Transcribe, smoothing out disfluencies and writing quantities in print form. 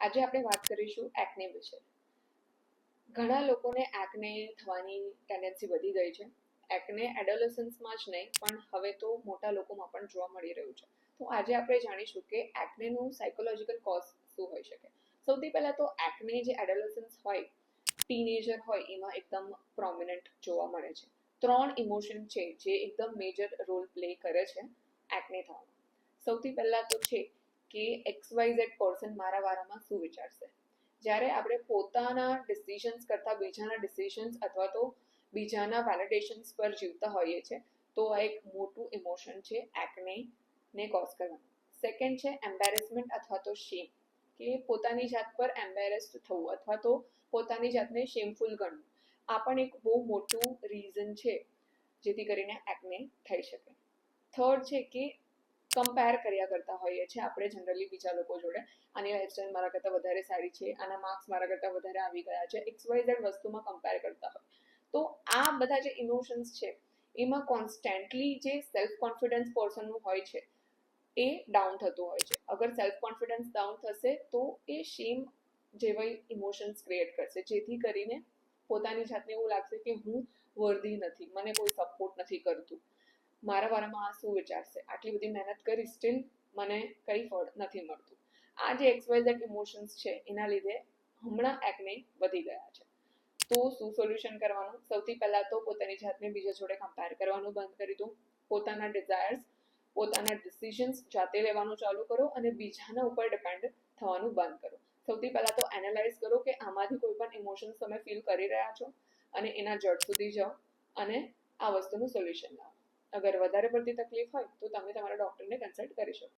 આજે આપણે વાત કરીશું એક્ને વિશે. ઘણા લોકોને એક્ને થવાની ટેન્ડન્સી વધી ગઈ છે. એક્ને એડોલેસન્સમાં જ નહીં પણ હવે તો મોટા લોકોમાં પણ જોવા મળી રહ્યું છે. તો આજે આપણે જાણીશું કે એક્નેનું સાયકોલોજીકલ કોઝ શું હોઈ શકે. સૌથી પહેલા તો એક્ને જે એડોલેસન્સ હોય, ટીનેજર હોય, એમાં એકદમ પ્રોમિનન્ટ જોવા મળે છે. 3 ઇમોશન છે જે એકદમ મેજર રોલ પ્લે કરે છે એક્ને થવામાં. સૌથી પહેલા તો છે કે XYZ પર્સન મારા બારામાં શું વિચારશે. જ્યારે આપણે પોતાના ડિસિઝન્સ કરતાં બીજાના ડિસિઝન્સ અથવા તો બીજાના વેલિડેશન્સ પર જીવતા હોઈએ છીએ તો આ એક મોટું ઇમોશન છે એક્ને કોઝ કરવાનું. સેકન્ડ છે એમ્બેરેસમેન્ટ અથવા તો શેમ, કે પોતાની જાત પર એમ્બેરેસ્ડ થવું અથવા તો પોતાની જાતને શેમફુલ ગણવું. આ પણ એક બહુ મોટું રીઝન છે જેથી કરીને એક્ને થઈ શકે. થર્ડ છે કે કમ્પેર કર્યા કરતા હોઈએ છીએ આપણે જનરલી બીજા લોકો જોડે. આની લાઈફસ્ટાઈલ મારા કરતાં વધારે સારી છે, આના માર્ક્સ મારા કરતાં વધારે આવી ગયા છે, XYZ વસ્તુમાં કમ્પેર કરતા હોય. તો આ બધા જે ઇમોશન્સ છે એમાં કોન્સ્ટન્ટલી જે સેલ્ફ કોન્ફિડન્સ પર્સનનું હોય છે એ ડાઉન થતું હોય છે. અગર સેલ્ફ કોન્ફિડન્સ ડાઉન થશે તો એ શેમ જેવા ઇમોશન્સ ક્રિએટ કરશે, જેથી કરીને પોતાની જાતને એવું લાગશે કે હું વર્ધી નથી, મને કોઈ સપોર્ટ નથી કરતું, મારા બારામાં આ શું વિચારશે, આટલી બધી મહેનત કરી સ્ટીલ મને કંઈ ફળ નથી મળતું. આ જે XYZ ઇમોશન્સ છે એના લીધે હમણાં એક્ને વધી ગયા છે. તો શું સોલ્યુશન કરવાનું? સૌથી પહેલા તો પોતાની જાતને બીજા જોડે કમ્પેર કરવાનું બંધ કરી દો. પોતાના ડિઝાયર્સ, પોતાના ડિસિઝન્સ જાતે લેવાનું ચાલુ કરો અને બીજાના ઉપર ડિપેન્ડ થવાનું બંધ કરો. સૌથી પહેલા તો એનાલાઇઝ કરો કે આમાંથી કોઈ પણ ઇમોશન્સ તમે ફીલ કરી રહ્યા છો અને એના જડ સુધી જાઓ અને આ વસ્તુનું સોલ્યુશન લાવો. અગર વધારે પડતી તકલીફ હોય તો તમે તમારા ડૉક્ટરને કન્સલ્ટ કરી શકો.